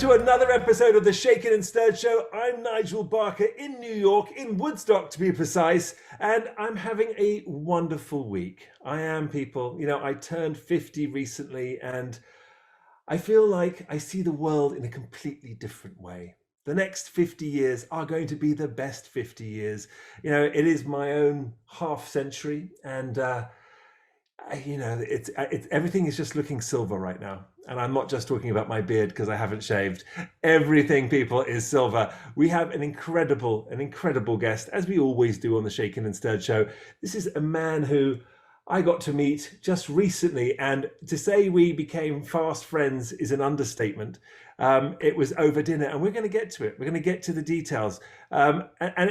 to another episode of the Shaken and Stirred Show. I'm Nigel Barker in New York, in Woodstock to be precise, and I'm having a wonderful week. I am, people. You know, I turned 50 recently, and I feel like I see the world in a completely different way. The next 50 years are going to be the best 50 years. You know, it is my own half century, and it's everything is just looking silver right now. And I'm not just talking about my beard because I haven't shaved. Everything, people, is silver. We have an incredible guest, as we always do on the Shaken and Stirred Show. This is a man who I got to meet just recently, and to say we became fast friends is an understatement. It was over dinner, and we're going to get to it. We're going to get to the details. And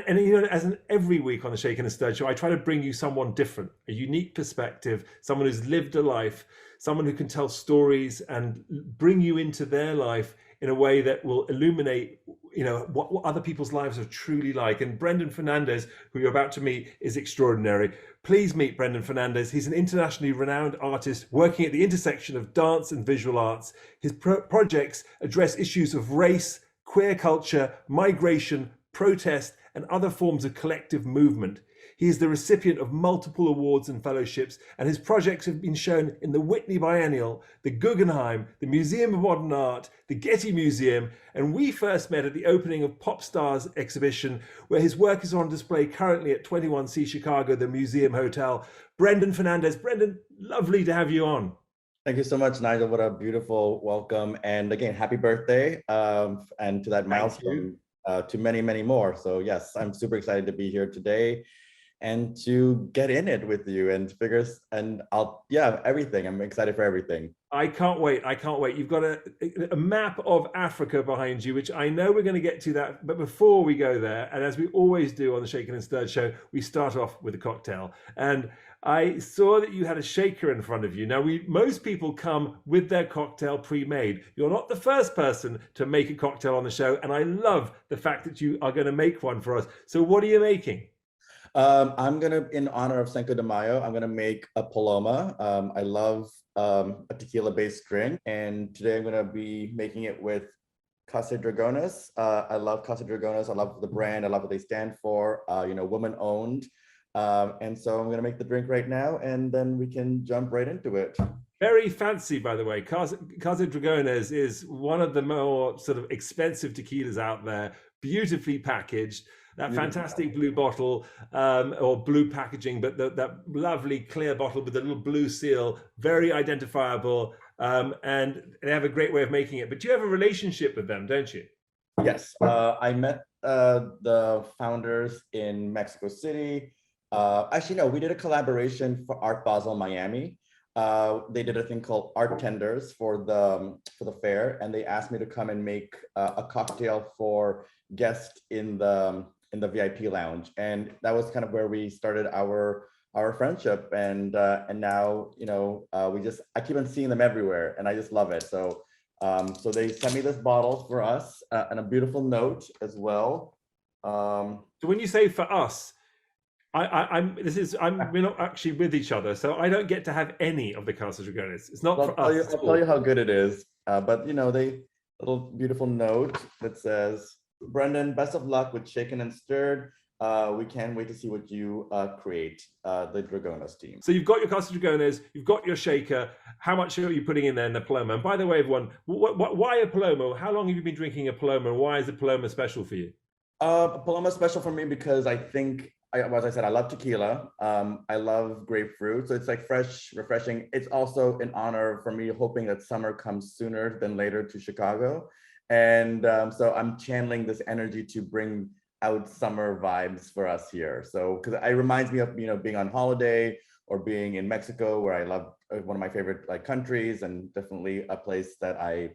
you know, as every week on the Shaken and Stirred Show, I try to bring you someone different, a unique perspective, someone who's lived a life, someone who can tell stories and bring you into their life in a way that will illuminate, you know, what other people's lives are truly like. And Brendan Fernandes, who you're about to meet, is extraordinary. Please meet Brendan Fernandes. He's an internationally renowned artist working at the intersection of dance and visual arts. His projects address issues of race, queer culture, migration, protest, and other forms of collective movement. He is the recipient of multiple awards and fellowships, and his projects have been shown in the Whitney Biennial, the Guggenheim, the Museum of Modern Art, the Getty Museum, and we first met at the opening of Pop Stars exhibition, where his work is on display currently at 21C Chicago, the Museum Hotel. Brendan Fernandes. Brendan, lovely to have you on. Thank you so much, Nigel. What a beautiful welcome. And again, happy birthday, and to that milestone, to many, many more. So yes, I'm super excited to be here today and to get in it with you and figures and everything. I'm excited for everything. I can't wait. You've got a map of Africa behind you, which I know we're going to get to that. But before we go there, and as we always do on the Shaken and Stirred Show, we start off with a cocktail. And I saw that you had a shaker in front of you. Now, most people come with their cocktail pre-made. You're not the first person to make a cocktail on the show. And I love the fact that you are going to make one for us. So what are you making? I'm gonna, in honor of Cinco de Mayo, I'm gonna make a Paloma. I love a tequila-based drink, and today I'm gonna be making it with Casa Dragones. I love Casa Dragones. I love the brand. I love what they stand for. Woman-owned. And so I'm gonna make the drink right now, and then we can jump right into it. Very fancy, by the way. Casa Dragones is one of the more sort of expensive tequilas out there. Beautifully packaged. That fantastic blue bottle, or blue packaging, but that lovely clear bottle with the little blue seal, very identifiable, and they have a great way of making it. But you have a relationship with them, don't you? Yes, I met the founders in Mexico City. Actually, no, we did a collaboration for Art Basel Miami. They did a thing called Art Tenders for the fair, and they asked me to come and make a cocktail for guests in the VIP lounge, and that was kind of where we started our friendship. And now, I keep on seeing them everywhere, and I just love it. So they sent me this bottle for us, and a beautiful note as well. So when you say for us, we're not actually with each other, so I don't get to have any of the Casa Dragones. It's not for us. I'll tell you how good it is. But they little beautiful note that says, Brendan, best of luck with Shaken and Stirred. We can't wait to see what you create, the Dragones team. So you've got your Casa Dragones, you've got your shaker. How much are you putting in there in the Paloma? And by the way, everyone, why a Paloma? How long have you been drinking a Paloma, and why is a Paloma special for you? Paloma is special for me because I think, as I said, I love tequila. I love grapefruit. So it's like fresh, refreshing. It's also an honor for me, hoping that summer comes sooner than later to Chicago. And so I'm channeling this energy to bring out summer vibes for us here. So, because it reminds me of, being on holiday or being in Mexico, where I love, one of my favorite countries, and definitely a place that I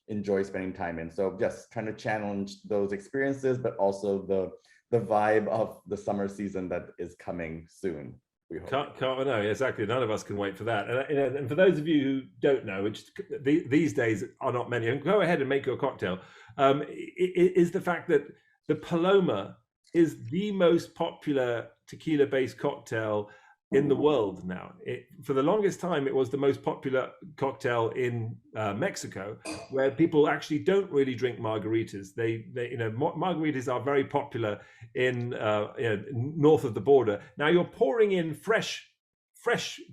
enjoy spending time in. So just trying to challenge those experiences, but also the vibe of the summer season that is coming soon. Can't know, exactly. None of us can wait for that. And for those of you who don't know, which these days are not many, and go ahead and make your cocktail, is the fact that the Paloma is the most popular tequila-based cocktail in the world now. For the longest time, it was the most popular cocktail in Mexico, where people actually don't really drink margaritas. Margaritas are very popular in north of the border. Now you're pouring in fresh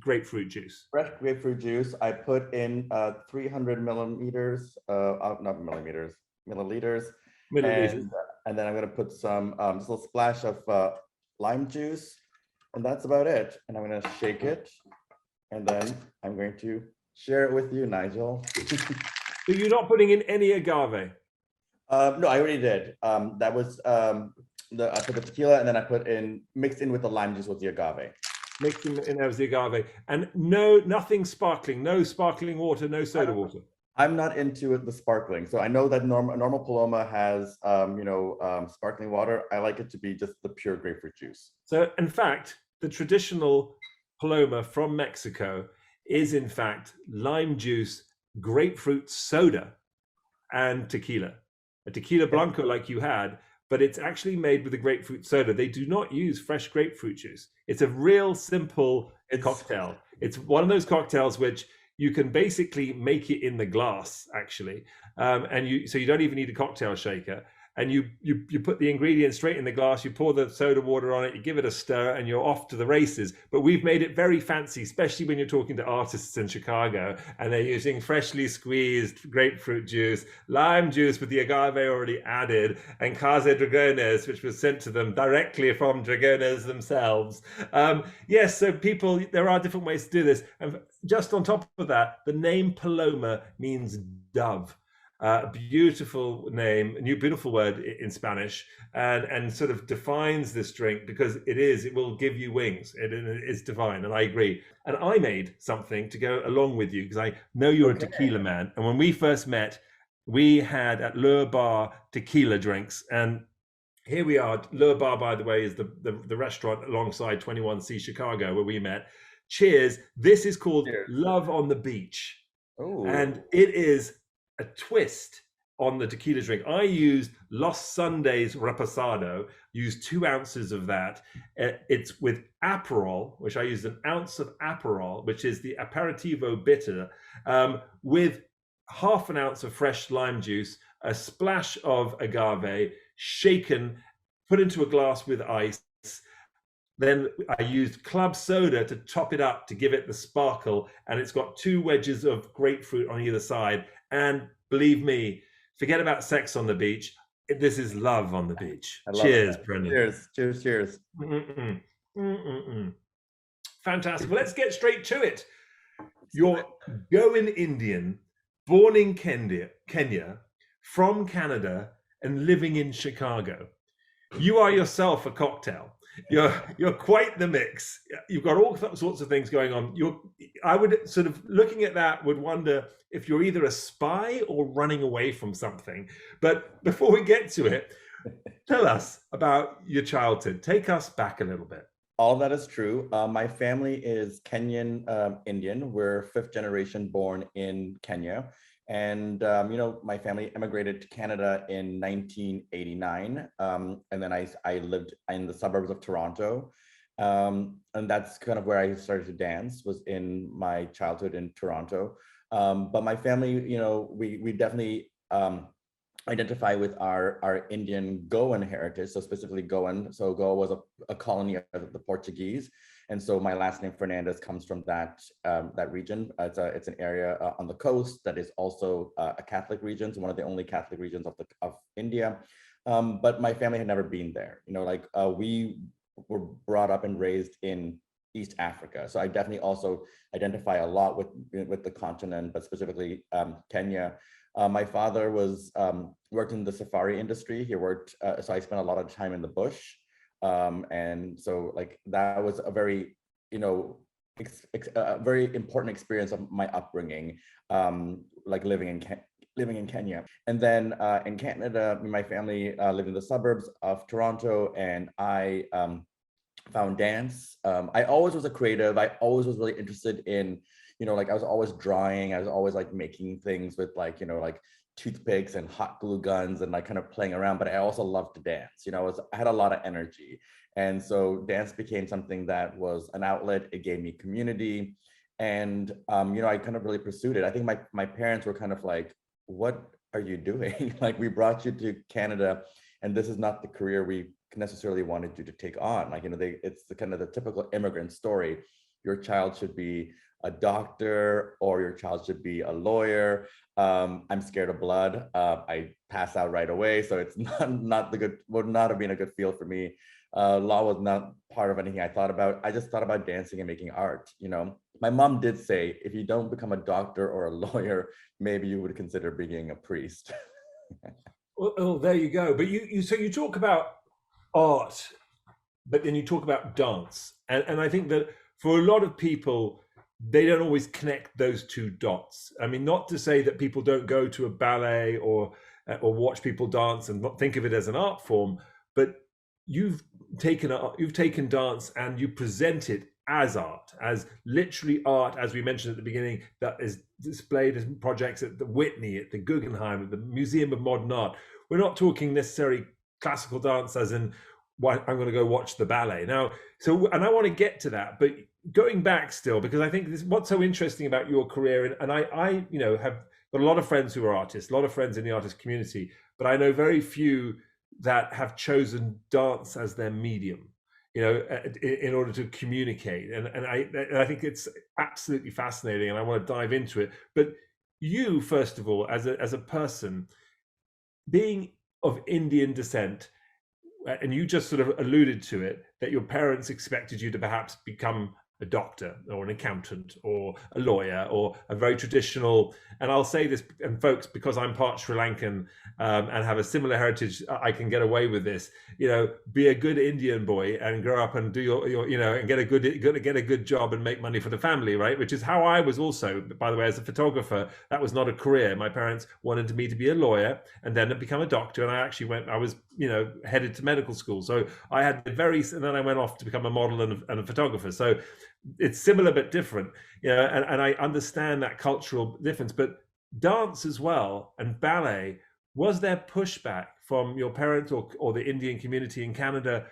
grapefruit juice. Fresh grapefruit juice. I put in 300 millimeters, not millimeters, milliliters, Milliliters. and then I'm gonna put some just a little splash of lime juice, and that's about it. And I'm gonna shake it, and then I'm going to share it with you, Nigel. So you're not putting in any agave? No, I already did. That was I put the tequila, and then I mixed in with the lime juice with the agave. Mixed in as the agave, and nothing sparkling, no sparkling water, no soda water. I'm not into the sparkling, so I know that normal Paloma has sparkling water. I like it to be just the pure grapefruit juice. So in fact, the traditional Paloma from Mexico is in fact lime juice, grapefruit soda, and tequila. A tequila blanco like you had, but it's actually made with a grapefruit soda. They do not use fresh grapefruit juice. It's a real simple cocktail. It's one of those cocktails which you can basically make it in the glass, actually, so you don't even need a cocktail shaker. And you put the ingredients straight in the glass, you pour the soda water on it, you give it a stir, and you're off to the races. But we've made it very fancy, especially when you're talking to artists in Chicago, and they're using freshly squeezed grapefruit juice, lime juice with the agave already added, and Casa Dragones, which was sent to them directly from Dragones themselves. Yes, so there are different ways to do this. And just on top of that, the name Paloma means dove. Beautiful name, a new beautiful word in Spanish, and sort of defines this drink because it will give you wings. It is divine, and I agree. And I made something to go along with you because I know you're a tequila man. And when we first met, we had at Le Bar tequila drinks, and here we are. Le Bar, by the way, is the restaurant alongside 21C Chicago where we met. Cheers. This is called Cheers. Love on the Beach. Ooh. And it is a twist on the tequila drink. I used Los Sundays Reposado, used 2 ounces of that. It's with Aperol, which I used 1 ounce of Aperol, which is the Aperitivo bitter, with 1/2 ounce of fresh lime juice, a splash of agave, shaken, put into a glass with ice. Then I used club soda to top it up to give it the sparkle, and it's got 2 wedges of grapefruit on either side. And believe me, forget about sex on the beach. This is love on the beach. Cheers, Brendan. Cheers, cheers, cheers. Fantastic. Well, let's get straight to it. You're Goan Indian, born in Kenya, from Canada, and living in Chicago. You are yourself a cocktail. You're quite the mix. You've got all sorts of things going on. I would sort of, looking at that, would wonder if you're either a spy or running away from something. But before we get to it, tell us about your childhood. Take us back a little bit. All that is true. My family is Kenyan Indian. We're 5th generation born in Kenya. And, my family immigrated to Canada in 1989. And then I lived in the suburbs of Toronto. And that's kind of where I started to dance, was in my childhood in Toronto. But my family, we definitely identify with our Indian Goan heritage, so specifically Goan. So Goa was a colony of the Portuguese. And so my last name Fernandez comes from that region. It's an area on the coast that is also a Catholic region. It's one of the only Catholic regions of India. But my family had never been there. We were brought up and raised in East Africa. So I definitely also identify a lot with the continent, but specifically Kenya. My father worked in the safari industry. He worked, so I spent a lot of time in the bush. And so that was a very, a very important experience of my upbringing, living in Kenya. And then in Canada, my family lived in the suburbs of Toronto, and I found dance. I always was a creative. I always was really interested in, I was always drawing. I was always making things with toothpicks and hot glue guns and like kind of playing around, but I also loved to dance. I had a lot of energy. And so dance became something that was an outlet. It gave me community. And, I kind of really pursued it. I think my parents were kind of like, what are you doing? Like, we brought you to Canada and this is not the career we necessarily wanted you to take on. Like, it's the kind of the typical immigrant story. Your child should be a doctor or your child should be a lawyer. I'm scared of blood. I pass out right away. So it's would not have been a good field for me. Law was not part of anything I thought about. I just thought about dancing and making art. My mom did say, if you don't become a doctor or a lawyer, maybe you would consider being a priest. Well, there you go. But so you talk about art, but then you talk about dance. And I think that for a lot of people, they don't always connect those two dots. I mean, not to say that people don't go to a ballet or watch people dance and not think of it as an art form, but you've taken dance and you present it as art, as literally art, as we mentioned at the beginning, that is displayed as projects at the Whitney, at the Guggenheim, at the Museum of Modern Art. We're not talking necessarily classical dance as in, I'm going to go watch the ballet now. And I want to get to that, but going back still, because I think what's so interesting about your career, and I have got a lot of friends who are artists, a lot of friends in the artist community, but I know very few that have chosen dance as their medium, in order to communicate. And I think it's absolutely fascinating, and I want to dive into it. But you, first of all, as a person, being of Indian descent, and you just sort of alluded to it, that your parents expected you to perhaps become a doctor or an accountant or a lawyer or a very traditional, and I'll say this, and folks, because I'm part Sri Lankan and have a similar heritage, I can get away with this, be a good Indian boy and grow up and do your and get a good job and make money for the family, right? Which is how I was also, by the way, as a photographer. That was not a career. My parents wanted me to be a lawyer and then to become a doctor, and I was headed to medical school. So I had and then I went off to become a model and a photographer. So it's similar but different, and I understand that cultural difference. But dance as well and ballet, was there pushback from your parents or the Indian community in Canada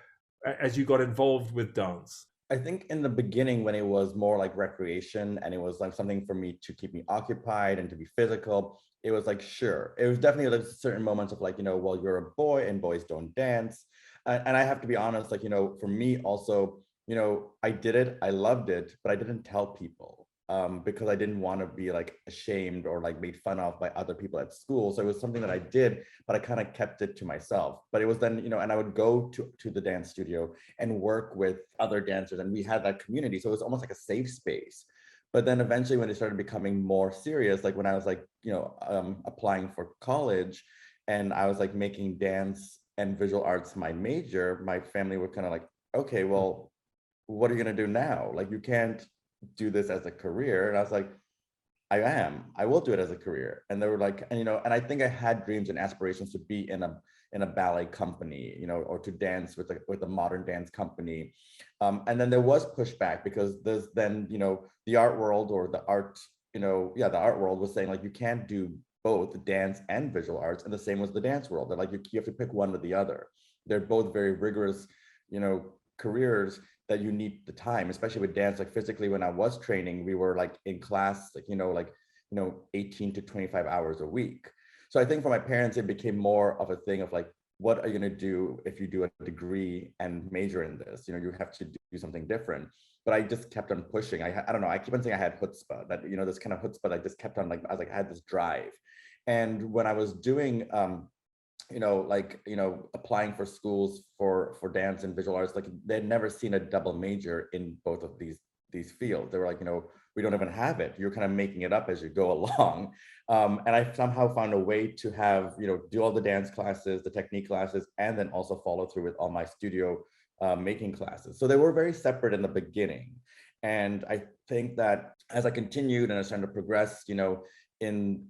as you got involved with dance? I think in the beginning, when it was more like recreation and it was like something for me to keep me occupied and to be physical, it was like, sure. It was definitely like certain moments of like, well, you're a boy and boys don't dance. And I have to be honest, like, for me also, I did it, I loved it, but I didn't tell people because I didn't want to be like ashamed or like made fun of by other people at school. So it was something that I did, but I kind of kept it to myself. But it was then, and I would go to the dance studio and work with other dancers, and we had that community. So it was almost like a safe space. But then eventually when it started becoming more serious, like when I was like, applying for college and I was like making dance and visual arts my major, my family were kind of like, okay, well, what are you going to do now? Like, you can't do this as a career. And I was like, I will do it as a career. And they were like, and I think I had dreams and aspirations to be in a ballet company, or to dance with a modern dance company. And then there was pushback because there's then, the art world or the art, the art world was saying like, you can't do both dance and visual arts. And the same was the dance world. They're like, you have to pick one or the other. They're both very rigorous, careers that you need the time, especially with dance. Like physically, when I was training, we were like in class, like, 18 to 25 hours a week. So I think for my parents, it became more of a thing of like, what are you going to do if you do a degree and major in this? You have to do something different. But I just kept on pushing. I don't know. I keep on saying I had chutzpah, that, this kind of chutzpah. I just kept on like, I had this drive. And when I was doing, applying for schools for dance and visual arts, like they'd never seen a double major in both of these fields. They were like, we don't even have it. You're kind of making it up as you go along. And I somehow found a way to have, do all the dance classes, the technique classes, and then also follow through with all my studio making classes. So they were very separate in the beginning. And I think that as I continued and I started to progress, in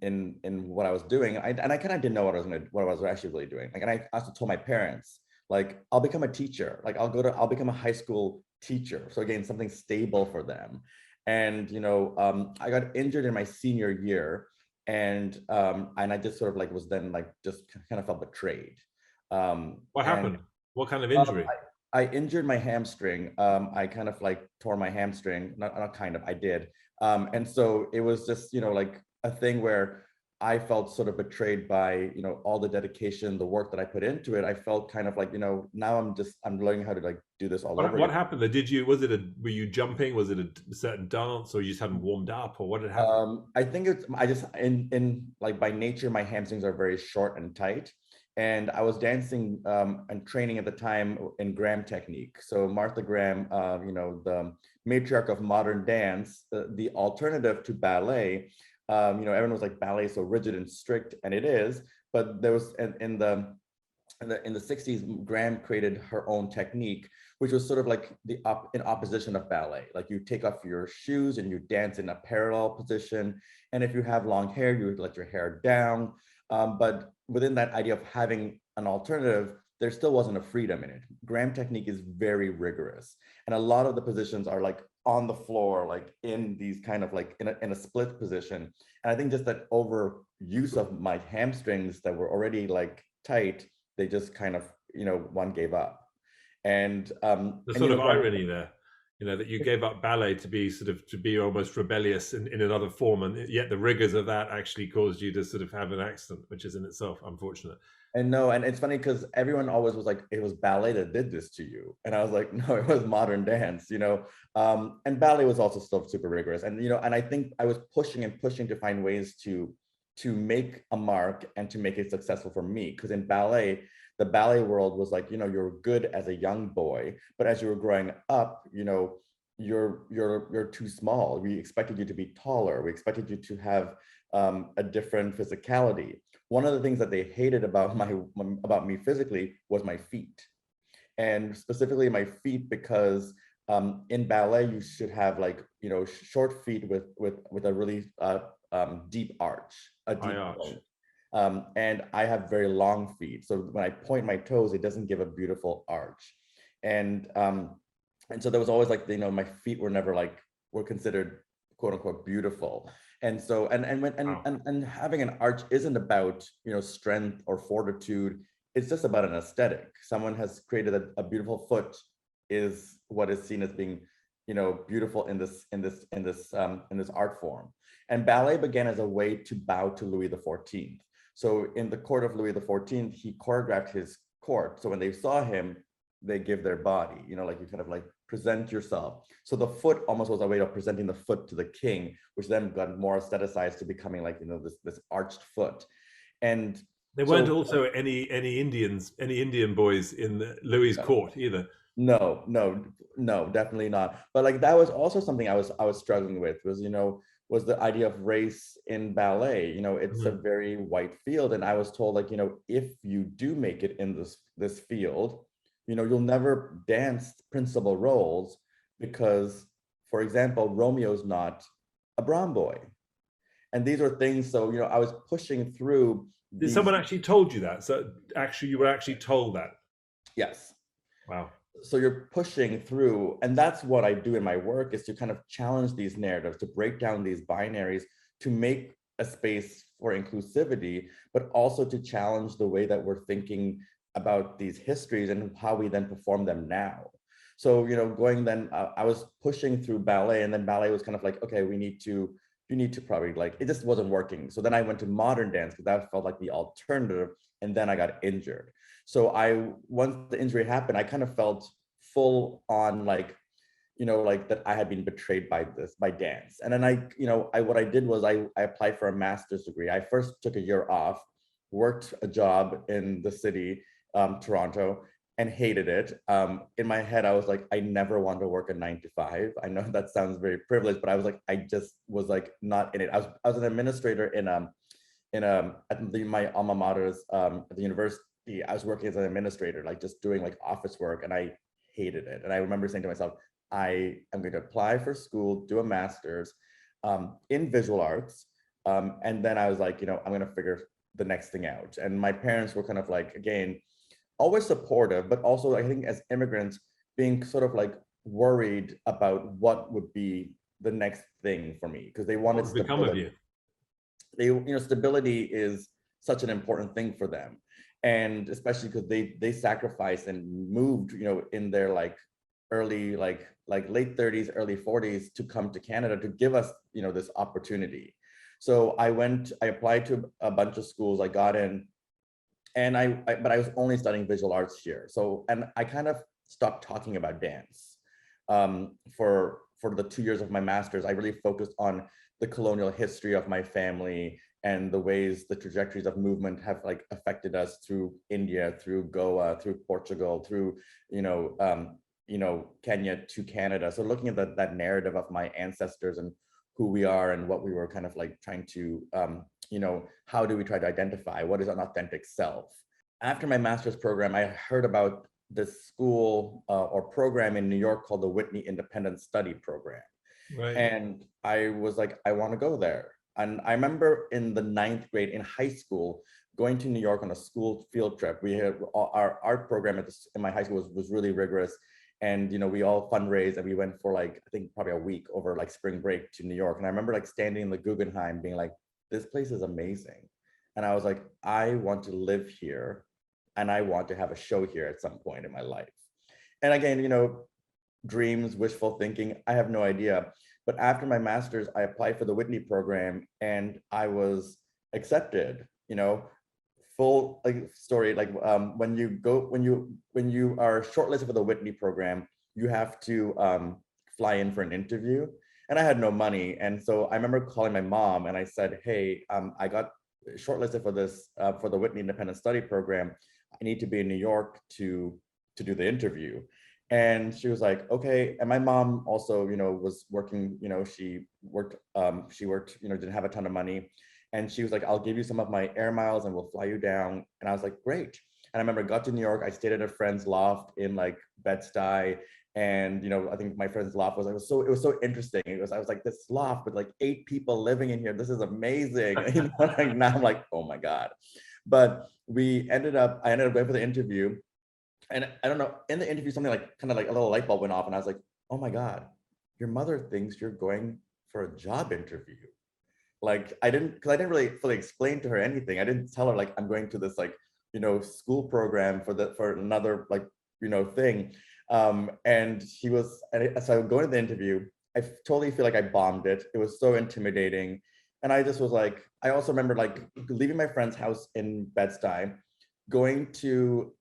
what I was doing, I kind of didn't know what I was actually really doing. Like, and I also told my parents, like, I'll become a teacher. Like, I'll become a high school teacher. So again, something stable for them. And I got injured in my senior year, and I just sort of like was then like just kind of felt betrayed. What And happened? What kind of um, injury? I injured my hamstring. I kind of like tore my hamstring. Not kind of. I did. And so it was just, like a thing where I felt sort of betrayed by, all the dedication, the work that I put into it. I felt kind of like, now I'm learning how to like do this all over What again. happened there? Were you jumping? Was it a certain dance, or you just hadn't warmed up, or what had happened? I think I just in like by nature my hamstrings are very short and tight, and I was dancing and training at the time in Graham technique. So Martha Graham, the matriarch of modern dance, the alternative to ballet. Everyone was like ballet is so rigid and strict, and it is. But there was in the 60s, Graham created her own technique, which was sort of like in opposition of ballet. Like you take off your shoes and you dance in a parallel position. And if you have long hair, you would let your hair down. But within that idea of having an alternative, there still wasn't a freedom in it. Graham technique is very rigorous. And a lot of the positions are like on the floor, like in these kind of like in a split position. And I think just that overuse of my hamstrings that were already like tight, they just kind of, one gave up. And The and sort of so irony there, that you gave up ballet to be almost rebellious in another form, and yet the rigors of that actually caused you to sort of have an accident, which is in itself unfortunate. and no, and it's funny because everyone always was like, it was ballet that did this to you. And I was like, no, it was modern dance, and ballet was also still super rigorous. And, and I think I was pushing and pushing to find ways to make a mark and to make it successful for me. Because in ballet, the ballet world was like, you're good as a young boy, but as you were growing up, you're too small. We expected you to be taller. We expected you to have a different physicality. One of the things that they hated about me physically was my feet, and specifically my feet, because in ballet you should have like short feet with a really deep arch, a High deep arch. point. And I have very long feet, so when I point my toes, it doesn't give a beautiful arch. And so there was always like, my feet were never like, were considered quote unquote beautiful. And so Wow. and having an arch isn't about strength or fortitude. It's just about an aesthetic. Someone has created a beautiful foot, is what is seen as being beautiful in this art form. And ballet began as a way to bow to Louis XIV. So in the court of Louis XIV, he choreographed his court. So when they saw him, they give their body, like you kind of like present yourself. So the foot almost was a way of presenting the foot to the king, which then got more aestheticized to becoming like, this arched foot. And There weren't so also any Indian boys in Louis's no, court either. no, definitely not. But like that was also something I was struggling with, was the idea of race in ballet. It's a Mhm. very white field, and I was told like, if you do make it in this field, you'll never dance principal roles because, for example, Romeo's not a brown boy. And these are things, so I was pushing through Did these. someone actually told you that? So actually, you were actually told that. Yes. Wow. So you're pushing through, and that's what I do in my work, is to kind of challenge these narratives, to break down these binaries, to make a space for inclusivity, but also to challenge the way that we're thinking about these histories and how we then perform them now. So going then, I was pushing through ballet, and then ballet was kind of like, okay, you need to probably, like, it just wasn't working. So then I went to modern dance because that felt like the alternative, and then I got injured. So once the injury happened, I kind of felt full on like, like that I had been betrayed by dance. And then what I did was I applied for a master's degree. I first took a year off, worked a job in the city, Toronto, and hated it. In my head, I was like, I never want to work a 9 to 5. I know that sounds very privileged, but I was like, I just was like not in it. I was an administrator my alma mater's at the university. I was working as an administrator, like just doing like office work, and I hated it. And I remember saying to myself, I am going to apply for school, do a master's in visual arts, and then I was like, I'm going to figure the next thing out. And my parents were kind of like, again, always supportive, but also I think as immigrants, being sort of like worried about what would be the next thing for me, because they What wanted would become of stability. you? stability is such an important thing for them. And especially because they sacrificed and moved, in their like early, like late 30s, early 40s to come to Canada to give us, this opportunity. So I applied to a bunch of schools, I got in, and but I was only studying visual arts here. So, and I kind of stopped talking about dance. For the 2 years of my master's, I really focused on the colonial history of my family and the ways the trajectories of movement have like affected us through India, through Goa, through Portugal, through, Kenya to Canada. So looking at that narrative of my ancestors and who we are and what we were kind of like trying to, how do we try to identify what is an authentic self? After my master's program, I heard about this school or program in New York called the Whitney Independent Study Program. Right. And I was like, I want to go there. And I remember in the 9th grade in high school, going to New York on a school field trip. We had our art program in my high school was really rigorous. And, we all fundraised and we went for like, I think probably a week over like spring break to New York. And I remember like standing in the Guggenheim being like, this place is amazing. And I was like, I want to live here and I want to have a show here at some point in my life. And again, dreams, wishful thinking, I have no idea. But after my master's, I applied for the Whitney program and I was accepted, full like story. Like when you are shortlisted for the Whitney program, you have to fly in for an interview. And I had no money. And so I remember calling my mom and I said, hey, I got shortlisted for this, for the Whitney Independent Study Program. I need to be in New York to do the interview. And she was like, okay. And my mom also, was working, she worked, didn't have a ton of money. And she was like, I'll give you some of my air miles and we'll fly you down. And I was like, great. And I remember I got to New York, I stayed at a friend's loft in like Bed-Stuy. And, I think my friend's loft it was so interesting. I was like, this loft with like 8 people living in here. This is amazing. Like, now I'm like, oh my God. But I ended up going for the interview. And I don't know, in the interview, something like kind of like a little light bulb went off and I was like, oh my God, your mother thinks you're going for a job interview. Like because I didn't really fully explain to her anything. I didn't tell her like, I'm going to this like, school program for another like, thing. And so going to the interview, I totally feel like I bombed it. It was so intimidating. And I just was like, I also remember like leaving my friend's house in Bed-Stuy, going to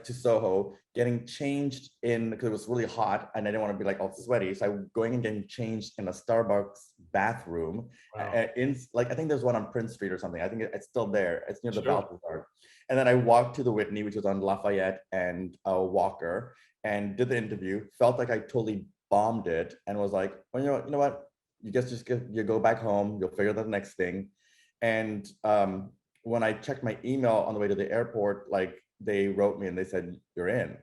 Soho, getting changed because it was really hot and I didn't want to be like all sweaty. So I'm going and getting changed in a Starbucks bathroom. Wow. I think there's one on Prince Street or something. I think it's still there. It's near the Balthazar. And then I walked to the Whitney, which was on Lafayette and Walker, and did the interview. Felt like I totally bombed it and was like, well, you know what? You you go back home. You'll figure out the next thing. And when I checked my email on the way to the airport, like they wrote me and they said, you're in.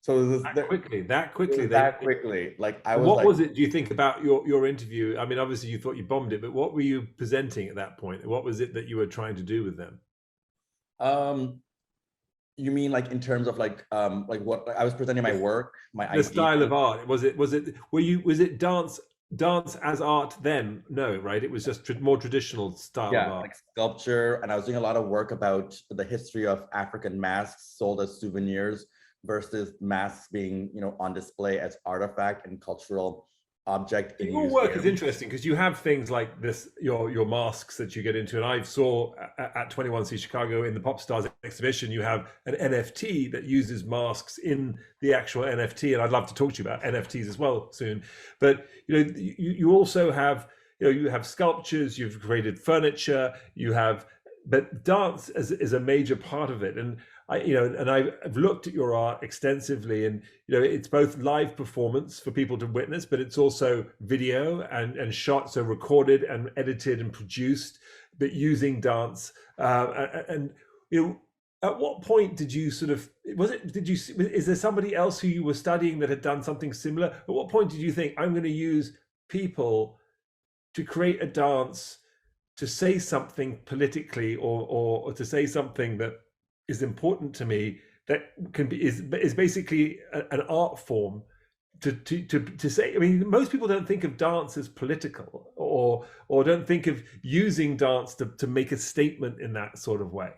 So that quickly. Like I was. What was it? Do you think about your interview? I mean, obviously you thought you bombed it, but what were you presenting at that point? What was it that you were trying to do with them? You mean like in terms of like what I was presenting my work, my the style of art? Was it dance as art then? No, right? It was just more traditional style of art. Like sculpture. And I was doing a lot of work about the history of African masks sold as souvenirs versus masks being, on display as artifact and cultural object. Your work is interesting because you have things like this, your masks that you get into, and I saw at 21C Chicago in the Pop Stars exhibition, you have an NFT that uses masks in the actual NFT, and I'd love to talk to you about NFTs as well soon. But you also have you have sculptures, you've created furniture, but dance is a major part of it, and I've looked at your art extensively, and it's both live performance for people to witness, but it's also video and shot, so recorded and edited and produced, but using dance. At what point did you is there somebody else who you were studying that had done something similar? At what point did you think, I'm going to use people to create a dance to say something politically or to say something that is important to me, that is basically an art form to say, I mean, most people don't think of dance as political, or don't think of using dance to make a statement in that sort of way.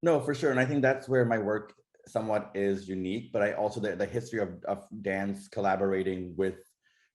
No, for sure. And I think that's where my work somewhat is unique, but I also, the history of dance collaborating with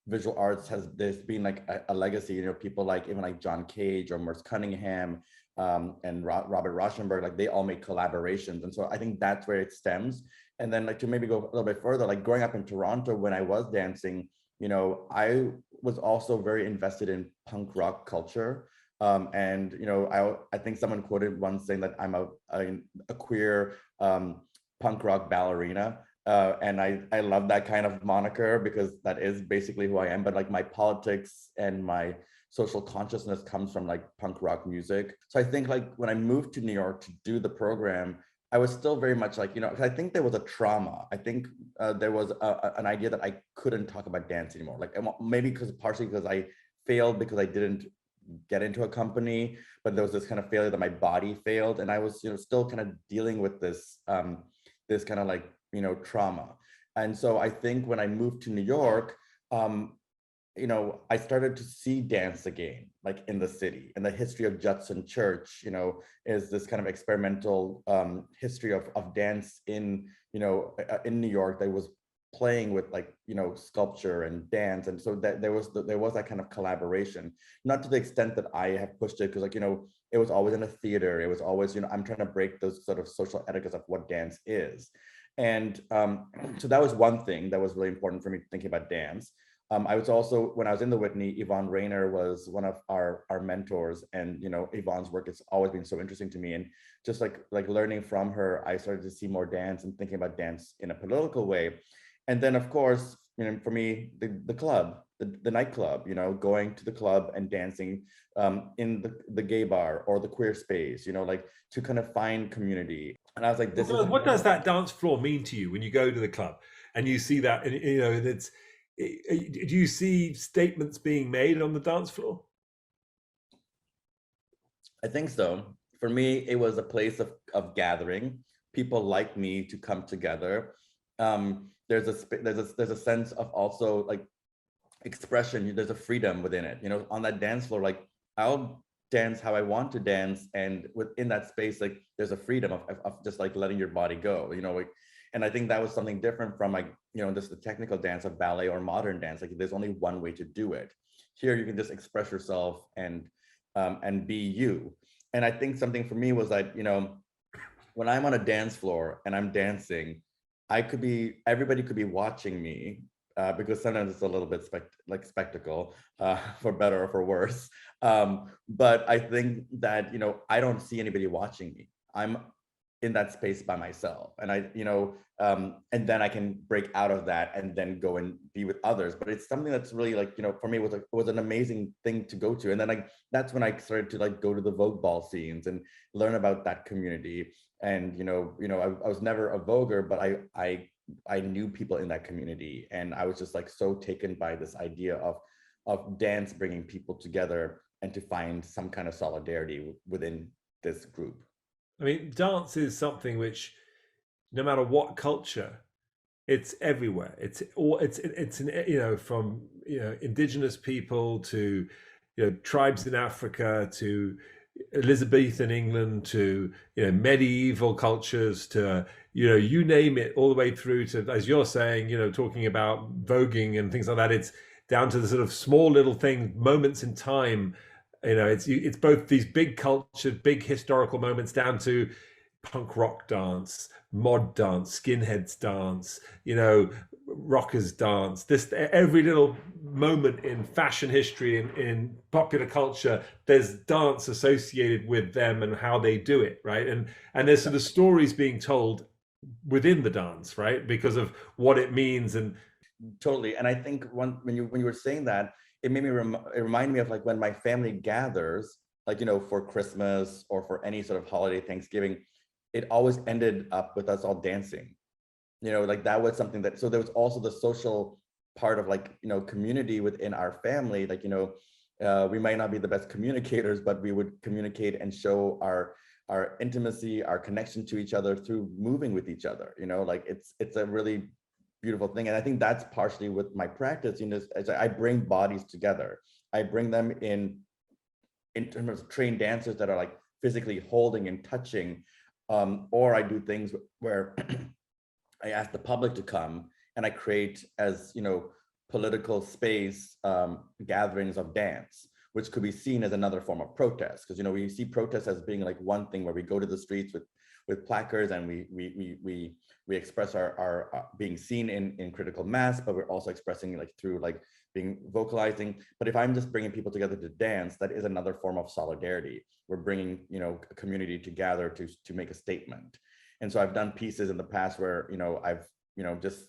visual arts has, there's been like a legacy, you know, people like even like John Cage or Merce Cunningham, and Robert Rauschenberg, like they all make collaborations. And so I think that's where it stems. And then like to maybe go a little bit further, like growing up in Toronto when I was dancing, you know, I was also very invested in punk rock culture. And you know, I think someone quoted once saying that I'm a queer punk rock ballerina. And I love that kind of moniker because that is basically who I am. But like my politics and my social consciousness comes from like punk rock music. So I think like when I moved to New York to do the program, I was still very much like, you know, 'cause I think there was a trauma. I think there was an idea that I couldn't talk about dance anymore. Like maybe partially because I failed because I didn't get into a company, but there was this kind of failure that my body failed. And I was, you know, still kind of dealing with this, this kind of like, you know, trauma. And so I think when I moved to New York, you know, I started to see dance again, like in the city. And the history of Judson Church, you know, is this kind of experimental history of dance in, you know, in New York that was playing with like, you know, sculpture and dance. And so that there was that kind of collaboration, not to the extent that I have pushed it, because like, you know, it was always in a theater. It was always, you know, I'm trying to break those sort of social etiquettes of what dance is. And so that was one thing that was really important for me thinking about dance. I was also, when I was in the Whitney, Yvonne Rainer was one of our mentors, and you know, Yvonne's work has always been so interesting to me. And just like learning from her, I started to see more dance and thinking about dance in a political way. And then of course, you know, for me, the club, the nightclub, you know, going to the club and dancing in the gay bar or the queer space, you know, like to kind of find community. And I was like, this is What does that dance floor mean to you when you go to the club and you see that? And you know, do you see statements being made on the dance floor? I think so. For me, it was a place of gathering, people like me to come together. There's a sense of also like expression. There's a freedom within it. You know, on that dance floor, like I'll dance how I want to dance, and within that space, like there's a freedom of just like letting your body go. You know, like, and I think that was something different from like, you know, just the technical dance of ballet or modern dance. Like there's only one way to do it. Here you can just express yourself and be you. And I think something for me was that, you know, when I'm on a dance floor and I'm dancing, everybody could be watching me, because sometimes it's a little bit like spectacle, for better or for worse. But I think that, you know, I don't see anybody watching me. I'm in that space by myself, and I, you know, and then I can break out of that and then go and be with others. But it's something that's really like, you know, for me it was an amazing thing to go to. And then like that's when I started to like go to the Vogue ball scenes and learn about that community. And I was never a Voguer, but I knew people in that community, and I was just like so taken by this idea of dance bringing people together and to find some kind of solidarity within this group. I mean, dance is something which, no matter what culture, it's everywhere. It's an, you know, from, you know, indigenous people to, you know, tribes in Africa to Elizabethan England to, you know, medieval cultures to, you know, you name it, all the way through to, as you're saying, you know, talking about voguing and things like that. It's down to the sort of small little thing, moments in time. You know, it's both these big culture, big historical moments, down to punk rock dance, mod dance, skinheads dance, you know, rockers dance. This every little moment in fashion history, in popular culture, there's dance associated with them and how they do it, right? And there's sort of stories being told within the dance, right, because of what it means. And totally. And I think when you were saying that, it made me it reminded me of like when my family gathers, like, you know, for Christmas or for any sort of holiday, Thanksgiving, it always ended up with us all dancing. You know, like that was something that, so there was also the social part of like, you know, community within our family. Like, you know, we might not be the best communicators, but we would communicate and show our intimacy, our connection to each other through moving with each other. You know, like it's a really beautiful thing. And I think that's partially with my practice, as I bring bodies together. I bring them in terms of trained dancers that are like physically holding and touching, or I do things where I ask the public to come and I create, as political space gatherings of dance, which could be seen as another form of protest. Because we see protests as being like one thing where we go to the streets with placards and we express our being seen in critical mass, but we're also expressing like through like being vocalizing. But if I'm just bringing people together to dance, that is another form of solidarity. We're bringing a community together to make a statement. And so I've done pieces in the past where I've just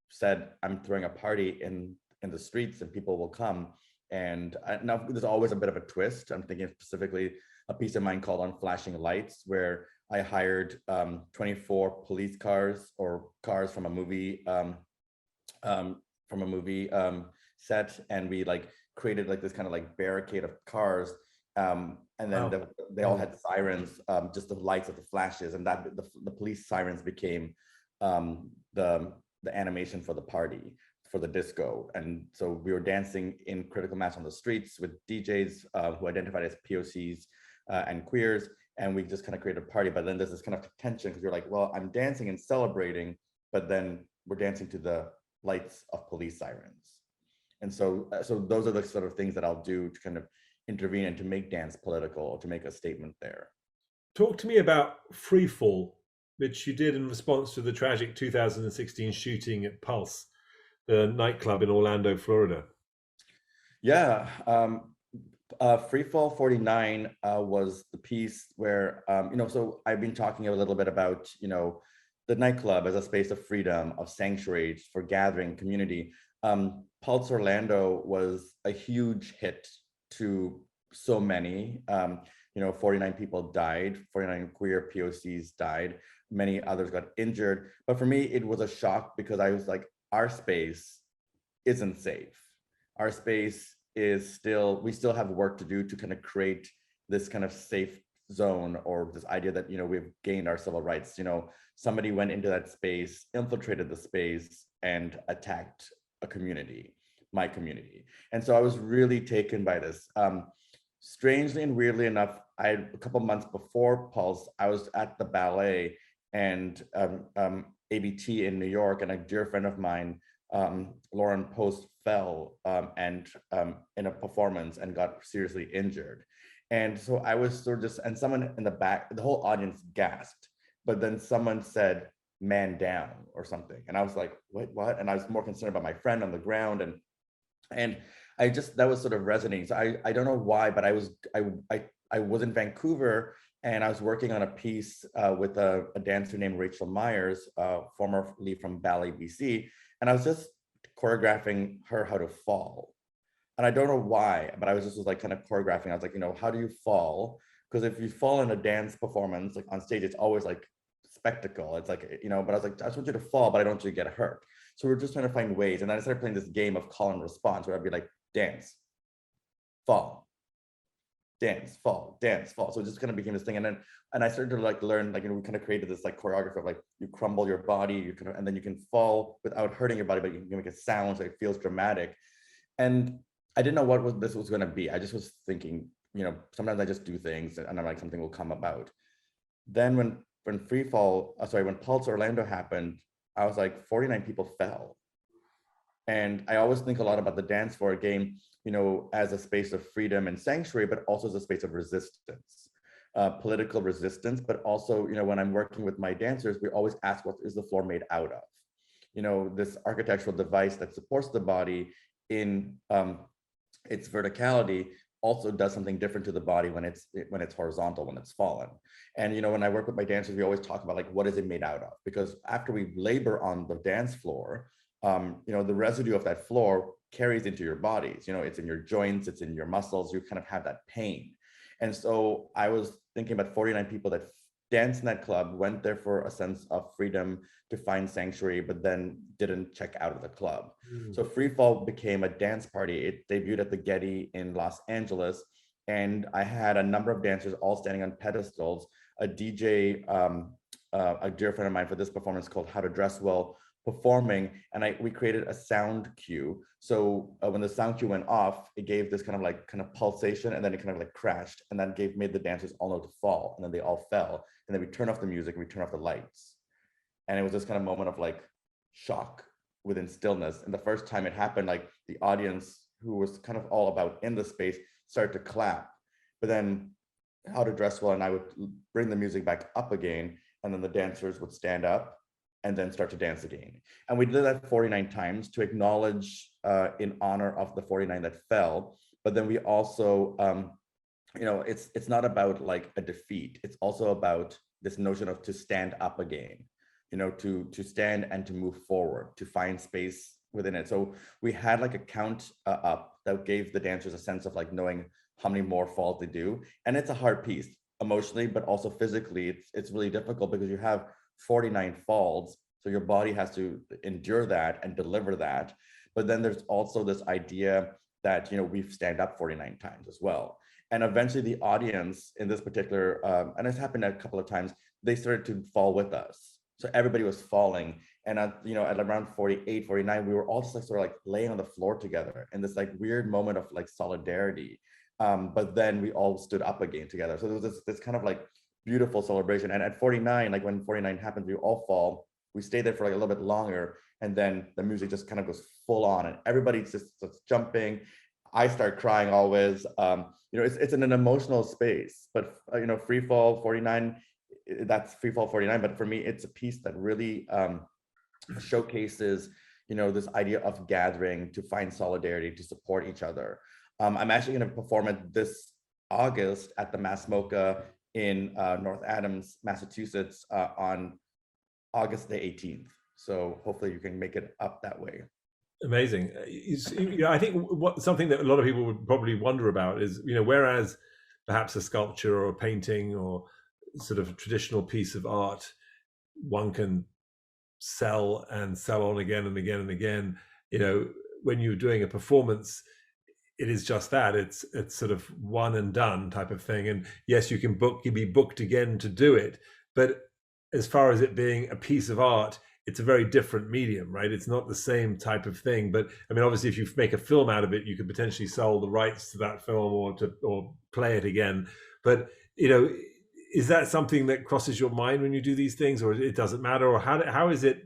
said I'm throwing a party in the streets and people will come. And now there's always a bit of a twist. I'm thinking specifically a piece of mine called On Flashing Lights, where I hired 24 police cars or cars from a movie set, and we like created like this kind of like barricade of cars, and then Wow. they all had sirens, just the lights of the flashes, and that the police sirens became the animation for the party, for the disco. And so we were dancing in critical mass on the streets with DJs who identified as POCs and queers, and we just kind of created a party. But then there's this kind of tension because you're like, well, I'm dancing and celebrating, but then we're dancing to the lights of police sirens. And so those are the sort of things that I'll do to kind of intervene and to make dance political, or to make a statement there. Talk to me about Free Fall, which you did in response to the tragic 2016 shooting at Pulse, the nightclub in Orlando, Florida. Yeah. Freefall 49 was the piece where, so I've been talking a little bit about, the nightclub as a space of freedom, of sanctuary for gathering community. Pulse Orlando was a huge hit to so many. 49 people died, 49 queer POCs died, many others got injured. But for me, it was a shock because I was like, our space isn't safe. Our space is we still have work to do to kind of create this kind of safe zone, or this idea that, we've gained our civil rights. Somebody went into that space, infiltrated the space, and attacked a community, my community. And so I was really taken by this. Strangely and weirdly enough, a couple months before Pulse, I was at the Ballet and ABT in New York, and a dear friend of mine, Lauren Post, fell in a performance and got seriously injured. And so I was sort of just, and someone in the back, the whole audience gasped, but then someone said, "Man down," or something. And I was like, wait, what? And I was more concerned about my friend on the ground. And I just, that was sort of resonating. So I don't know why, but I was in Vancouver, and I was working on a piece with a dancer named Rachel Myers, formerly from Ballet, BC. And I was just choreographing her how to fall. And I don't know why, but I was just like kind of choreographing. I was like, how do you fall? Because if you fall in a dance performance, like on stage, it's always like spectacle. It's like, but I was like, I just want you to fall, but I don't want you to get hurt. So we're just trying to find ways. And then I started playing this game of call and response, where I'd be like, dance, fall, dance, fall, dance, fall. So it just kind of became this thing. And I started to like learn, like, we kind of created this like choreography of like, you crumble your body, and then you can fall without hurting your body, but you can make a sound so it feels dramatic. And I didn't know what this was going to be. I just was thinking, sometimes I just do things and I'm like, something will come about. Then when when Pulse Orlando happened, I was like, 49 people fell. And I always think a lot about the dance floor game, as a space of freedom and sanctuary, but also as a space of resistance, political resistance. But also, when I'm working with my dancers, we always ask, what is the floor made out of? This architectural device that supports the body in its verticality also does something different to the body when it's horizontal, when it's fallen. And when I work with my dancers, we always talk about like, what is it made out of? Because after we labor on the dance floor, the residue of that floor carries into your bodies. It's in your joints, it's in your muscles. You kind of have that pain. And so I was thinking about 49 people that danced in that club, went there for a sense of freedom to find sanctuary, but then didn't check out of the club. So Free Fall became a dance party. It debuted at the Getty in Los Angeles. And I had a number of dancers all standing on pedestals. A DJ, a dear friend of mine for this performance called How to Dress Well, performing, and we created a sound cue. So when the sound cue went off, it gave this kind of pulsation, and then it kind of like crashed, and then made the dancers all know to fall, and then they all fell, and then we turn off the music and we turn off the lights, and it was this kind of moment of like shock within stillness. And the first time it happened, like the audience, who was kind of all about in the space, started to clap, but then How to Dress Well and I would bring the music back up again, and then the dancers would stand up and then start to dance again. And we did that 49 times to acknowledge in honor of the 49 that fell. But then we also, it's not about like a defeat. It's also about this notion of to stand up again, to stand and to move forward, to find space within it. So we had like a count up that gave the dancers a sense of like knowing how many more falls they do. And it's a hard piece emotionally, but also physically, it's really difficult because you have 49 falls. So your body has to endure that and deliver that. But then there's also this idea that, we stand up 49 times as well. And eventually the audience in this particular, and it's happened a couple of times, they started to fall with us. So everybody was falling. And at around 48, 49, we were all just like sort of like laying on the floor together in this like weird moment of like solidarity. But then we all stood up again together. So there was this kind of like beautiful celebration. And at 49, like when 49 happens, we all fall. We stay there for like a little bit longer. And then the music just kind of goes full on and everybody's just jumping. I start crying always. It's in an emotional space, but Free Fall 49, that's Free Fall 49. But for me, it's a piece that really showcases, this idea of gathering to find solidarity, to support each other. I'm actually going to perform it this August at the Mass Mocha in North Adams, Massachusetts on August the 18th. So hopefully you can make it up that way. Amazing. I think something that a lot of people would probably wonder about is, whereas perhaps a sculpture or a painting or sort of traditional piece of art, one can sell and sell on again and again and again, when you're doing a performance, it is just that it's sort of one and done type of thing. And yes, you can be booked again to do it, but as far as it being a piece of art, it's a very different medium, right? It's not the same type of thing. But I mean, obviously, if you make a film out of it, you could potentially sell the rights to that film or play it again. But is that something that crosses your mind when you do these things, or it doesn't matter? Or how is it?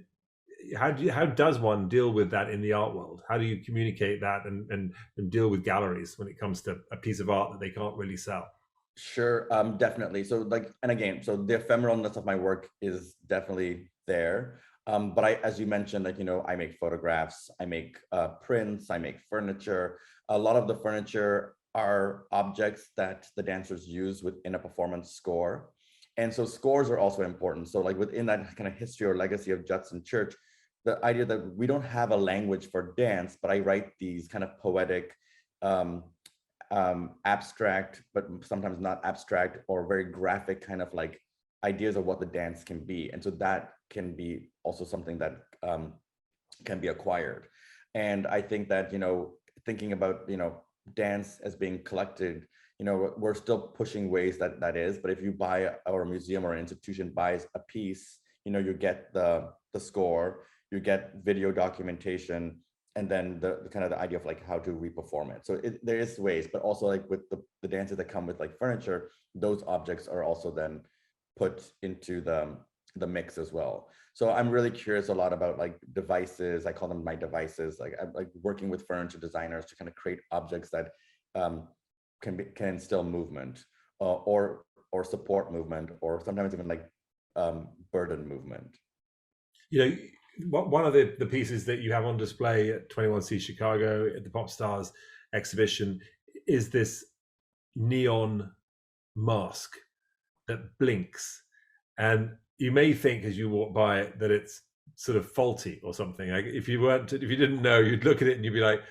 How does one deal with that in the art world? How do you communicate that and deal with galleries when it comes to a piece of art that they can't really sell? Sure, definitely. So so the ephemeralness of my work is definitely there. But as you mentioned, I make photographs, I make prints, I make furniture. A lot of the furniture are objects that the dancers use within a performance score. And so scores are also important. So like within that kind of history or legacy of Judson Church, the idea that we don't have a language for dance, but I write these kind of poetic, abstract, but sometimes not abstract, or very graphic kind of like ideas of what the dance can be. And so that can be also something that can be acquired. And I think that, thinking about, dance as being collected, we're still pushing ways that is, but if you buy, or a museum or an institution buys a piece, you get the score, you get video documentation, and then the kind of the idea of like how to reperform it. So there is ways, but also like with the dances that come with like furniture, those objects are also then put into the mix as well. So I'm really curious a lot about like devices. I call them my devices. Like I'm like working with furniture designers to kind of create objects that can instill movement or support movement, or sometimes even like burden movement. One of the pieces that you have on display at 21C Chicago at the Pop Stars exhibition is this neon mask that blinks, and you may think as you walk by it that it's sort of faulty or something. Like if you didn't know, you'd look at it and you'd be like,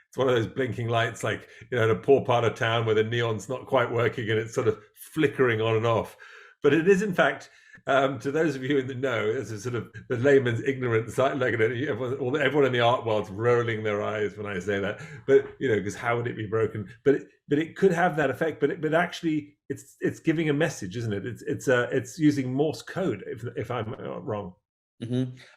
it's one of those blinking lights, like in a poor part of town where the neon's not quite working and it's sort of flickering on and off. But it is, in fact, to those of you in the know, it's a sort of the layman's ignorance. Like everyone in the art world's rolling their eyes when I say that. But because how would it be broken? But it could have that effect. But actually, it's giving a message, isn't it? It's using Morse code. If I'm wrong.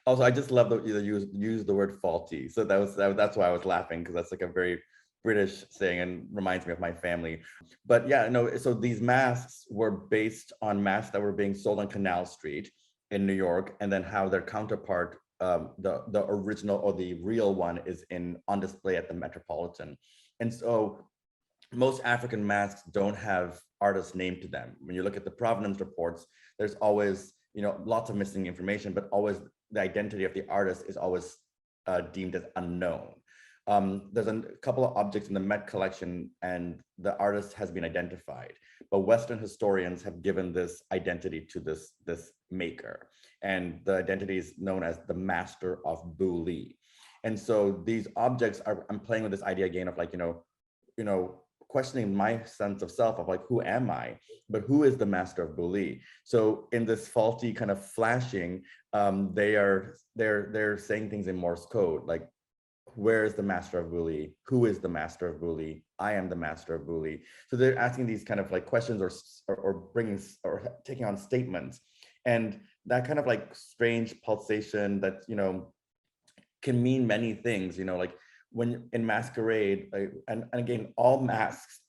Also, I just love that you use the word faulty. So that's why I was laughing, because that's like a very British saying and reminds me of my family. But yeah, no, so these masks were based on masks that were being sold on Canal Street in New York, and then how their counterpart, the original or the real one, is on display at the Metropolitan. And so most African masks don't have artists named to them. When you look at the provenance reports, there's always, lots of missing information, but always the identity of the artist is always deemed as unknown. There's a couple of objects in the Met collection and the artist has been identified, but Western historians have given this identity to this maker. And the identity is known as the Master of Buli. And so these objects I'm playing with this idea again of like, questioning my sense of self of like, who am I? But who is the Master of Buli? So in this faulty kind of flashing, they're saying things in Morse code, like, where is the Master of Buli? Who is the Master of Buli? I am the Master of Buli. So they're asking these kind of like questions or bringing or taking on statements. And that kind of like strange pulsation that, can mean many things, like when in masquerade, and again, all masks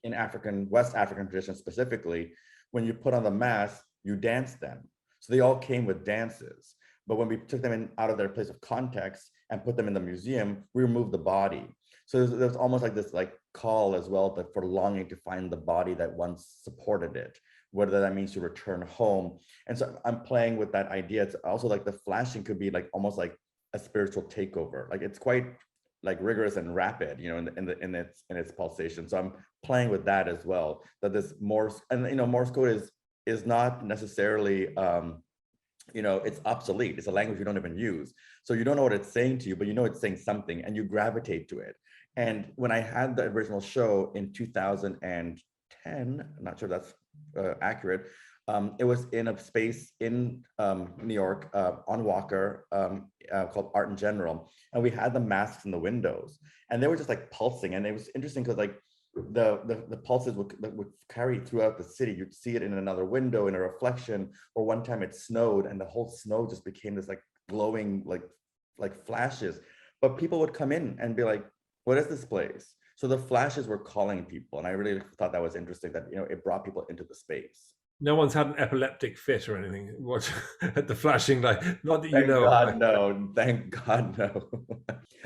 in West African tradition specifically, when you put on the mask, you dance them. So they all came with dances. But when we took them out of their place of context and put them in the museum, we removed the body. So there's almost like this like call as well for longing to find the body that once supported it, whether that means to return home. And so I'm playing with that idea. It's also like the flashing could be like almost like a spiritual takeover. Like it's quite like rigorous and rapid, in its pulsation. So I'm playing with that as well. That this Morse, and Morse code is not necessarily it's obsolete. It's a language we don't even use. So you don't know what it's saying to you, but it's saying something and you gravitate to it. And when I had the original show in 2010, I'm not sure that's accurate. It was in a space in New York on Walker called Art in General. And we had the masks in the windows and they were just like pulsing. And it was interesting because like the pulses would carry throughout the city. You'd see it in another window, in a reflection, or one time it snowed and the whole snow just became this like glowing like flashes. But people would come in and be like, what is this place? So the flashes were calling people. And I really thought that was interesting that, it brought people into the space. No one's had an epileptic fit or anything. Watch at the flashing light. Not that you Thank know. God, no. Thank God, no.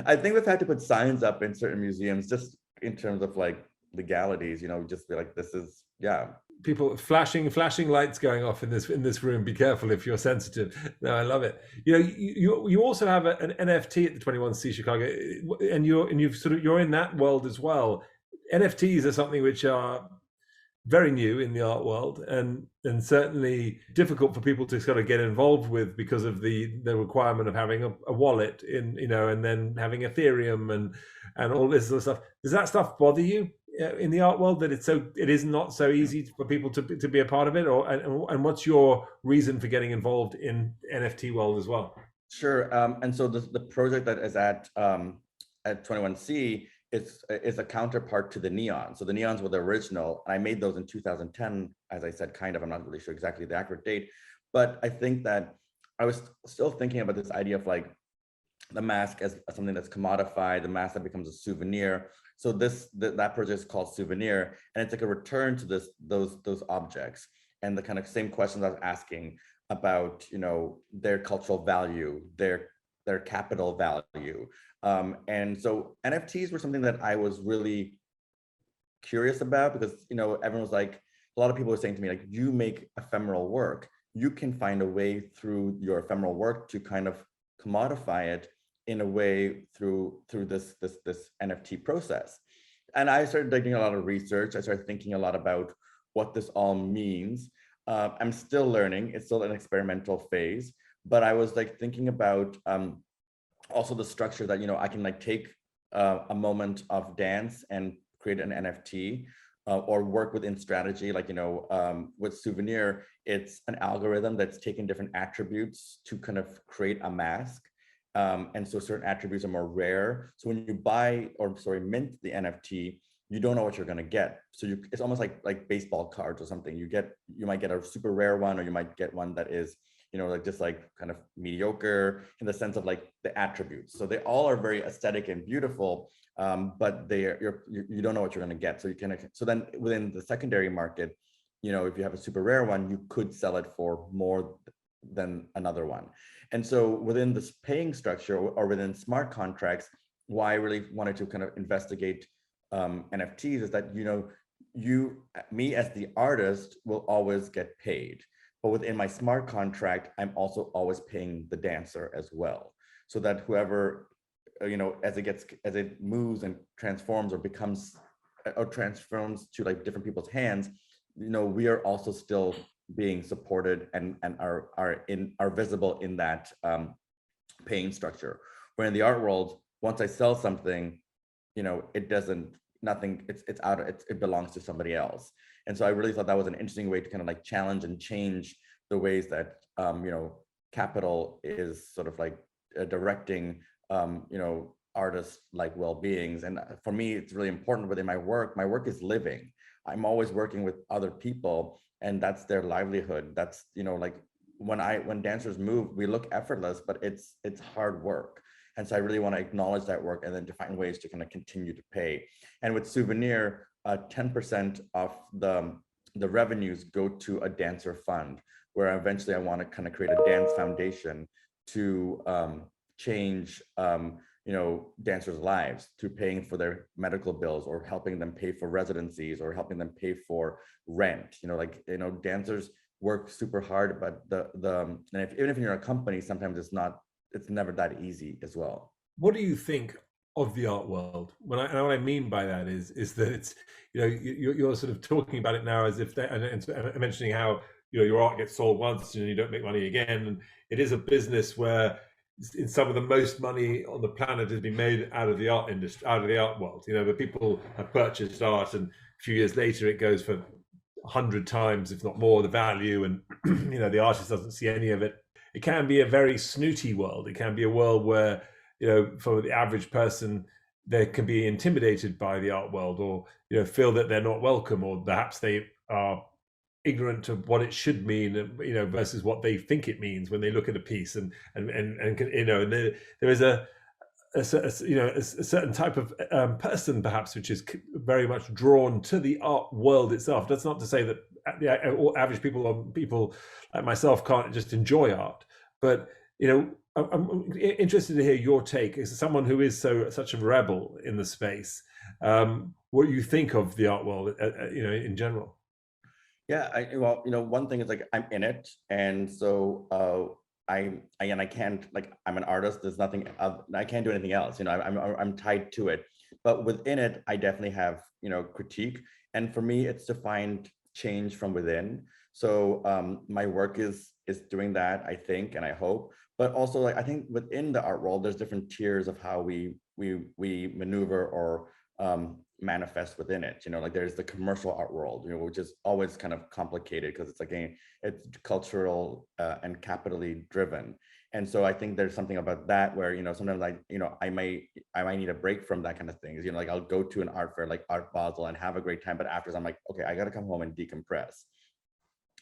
I think we've had to put signs up in certain museums just in terms of like legalities, just be like, this is, yeah. People flashing lights going off in this room. Be careful if you're sensitive. No, I love it. You also have an NFT at the 21C Chicago, and you're in that world as well. NFTs are something which are very new in the art world and certainly difficult for people to sort of get involved with because of the requirement of having a wallet and then having Ethereum and all this sort of stuff. Does that stuff bother you in the art world, that it is not so easy for people to be a part of it, and what's your reason for getting involved in NFT world as well? Sure. And so the project that is at 21C is a counterpart to the neon. So the neons were the original, and I made those in 2010, as I said, kind of. I'm not really sure exactly the accurate date, but I think that I was still thinking about this idea of like the mask as something that's commodified, the mask that becomes a souvenir. So that project is called Souvenir, and it's like a return to those objects and the kind of same questions I was asking about, their cultural value, their capital value. And so NFTs were something that I was really curious about because, everyone was like, a lot of people were saying to me, like, you make ephemeral work. You can find a way through your ephemeral work to kind of commodify it in a way through this NFT process. And I started doing a lot of research. I started thinking a lot about what this all means. I'm still learning. It's still an experimental phase, but I was like thinking about also the structure that, I can like take a moment of dance and create an NFT or work within strategy. Like, with Souvenir, it's an algorithm that's taken different attributes to kind of create a mask. And so certain attributes are more rare. So when you mint the NFT, you don't know what you're going to get. So it's almost like baseball cards or something. You might get a super rare one, or you might get one that is, like just like kind of mediocre in the sense of like the attributes. So they all are very aesthetic and beautiful, but you don't know what you're going to get. So so then within the secondary market, if you have a super rare one, you could sell it for more than another one. And so within this paying structure or within smart contracts, why I really wanted to kind of investigate NFTs is that, me as the artist will always get paid. But within my smart contract, I'm also always paying the dancer as well. So that whoever, as it moves and transforms or transforms to like different people's hands, we are also still being supported and are visible in that paying structure. Where in the art world, once I sell something, it doesn't, nothing, it's out, it belongs to somebody else. And so I really thought that was an interesting way to kind of like challenge and change the ways that, capital is sort of like directing, artists like well-beings. And for me, it's really important within my work is living. I'm always working with other people, and that's their livelihood. That's, like when dancers move, we look effortless, but it's hard work. And so I really want to acknowledge that work and then to find ways to kind of continue to pay. And with Souvenir, 10% of the revenues go to a dancer fund, where eventually I want to kind of create a dance foundation to change dancers' lives, to paying for their medical bills or helping them pay for residencies or helping them pay for rent. Dancers work super hard, but even if you're a company, sometimes it's never that easy as well. What do you think of the art world? What I mean by that is that it's, you're sort of talking about it now as if and mentioning how, your art gets sold once and you don't make money again. And it is a business where in some of the most money on the planet has been made out of the art industry, out of the art world. Where people have purchased art and a few years later it goes for 100 times, if not more, the value, and the artist doesn't see any of it. It can be a very snooty world. It can be a world where, for the average person, they can be intimidated by the art world, or feel that they're not welcome, or perhaps they are ignorant of what it should mean, versus what they think it means when they look at a piece, and there is a certain type of person perhaps which is very much drawn to the art world itself. That's not to say that all average people or people like myself can't just enjoy art, but I'm interested to hear your take as someone who is such a rebel in the space. What you think of the art world, in general? Yeah, one thing is like I'm in it, and so I can't, like, I'm an artist. There's nothing I can't do anything else. I'm tied to it. But within it, I definitely have critique, and for me, it's to find change from within. So my work is doing that, I think, and I hope. But also, like, I think within the art world, there's different tiers of how we maneuver or manifest within it. Like there's the commercial art world, which is always kind of complicated because it's cultural and capitally driven. And so I think there's something about that where sometimes I might need a break from that kind of things. Like I'll go to an art fair like Art Basel and have a great time, but afterwards I'm like, okay, I got to come home and decompress.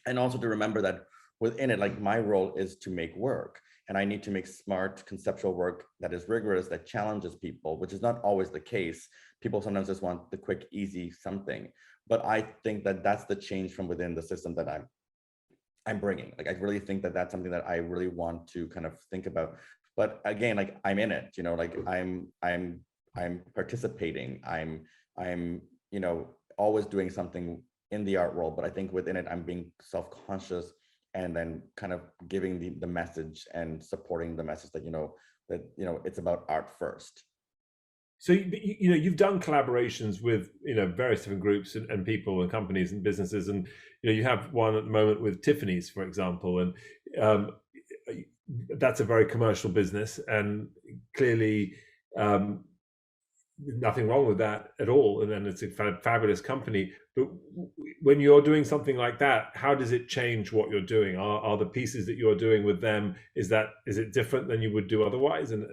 And also to remember that within it, like, my role is to make work, and I need to make smart conceptual work that is rigorous, that challenges people, which is not always the case. People sometimes just want the quick, easy something. But I think that that's the change from within the system that I'm bringing. Like, I really think that that's something that I really want to kind of think about. But again, like, I'm in it, like I'm participating. I'm always doing something in the art world, but I think within it, I'm being self-conscious and then kind of giving the message and supporting the message that, it's about art first. So you've done collaborations with various different groups and people and companies and businesses, and you have one at the moment with Tiffany's, for example, and that's a very commercial business, and clearly nothing wrong with that at all, and it's a fabulous company. But when you're doing something like that, how does it change what you're doing? Are the pieces that you're doing with them, is it different than you would do otherwise? And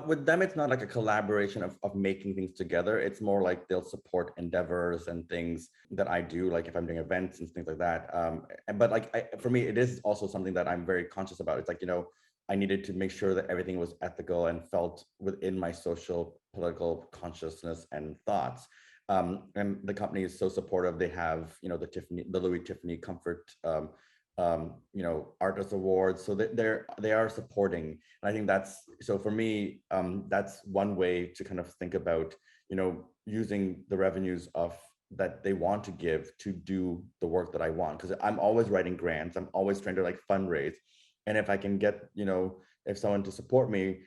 With them, it's not like a collaboration of making things together. It's more like they'll support endeavors and things that I do, like if I'm doing events and things like that. But like for me, it is also something that I'm very conscious about. It's like, I needed to make sure that everything was ethical and felt within my social, political consciousness and thoughts. And the company is so supportive. They have, the Louis Tiffany Comfort, artist awards. So they are supporting. And I think that's, so for me, that's one way to kind of think about, using the revenues of that they want to give to do the work that I want. Because I'm always writing grants. I'm always trying to like fundraise. And if I can get, if someone to support me,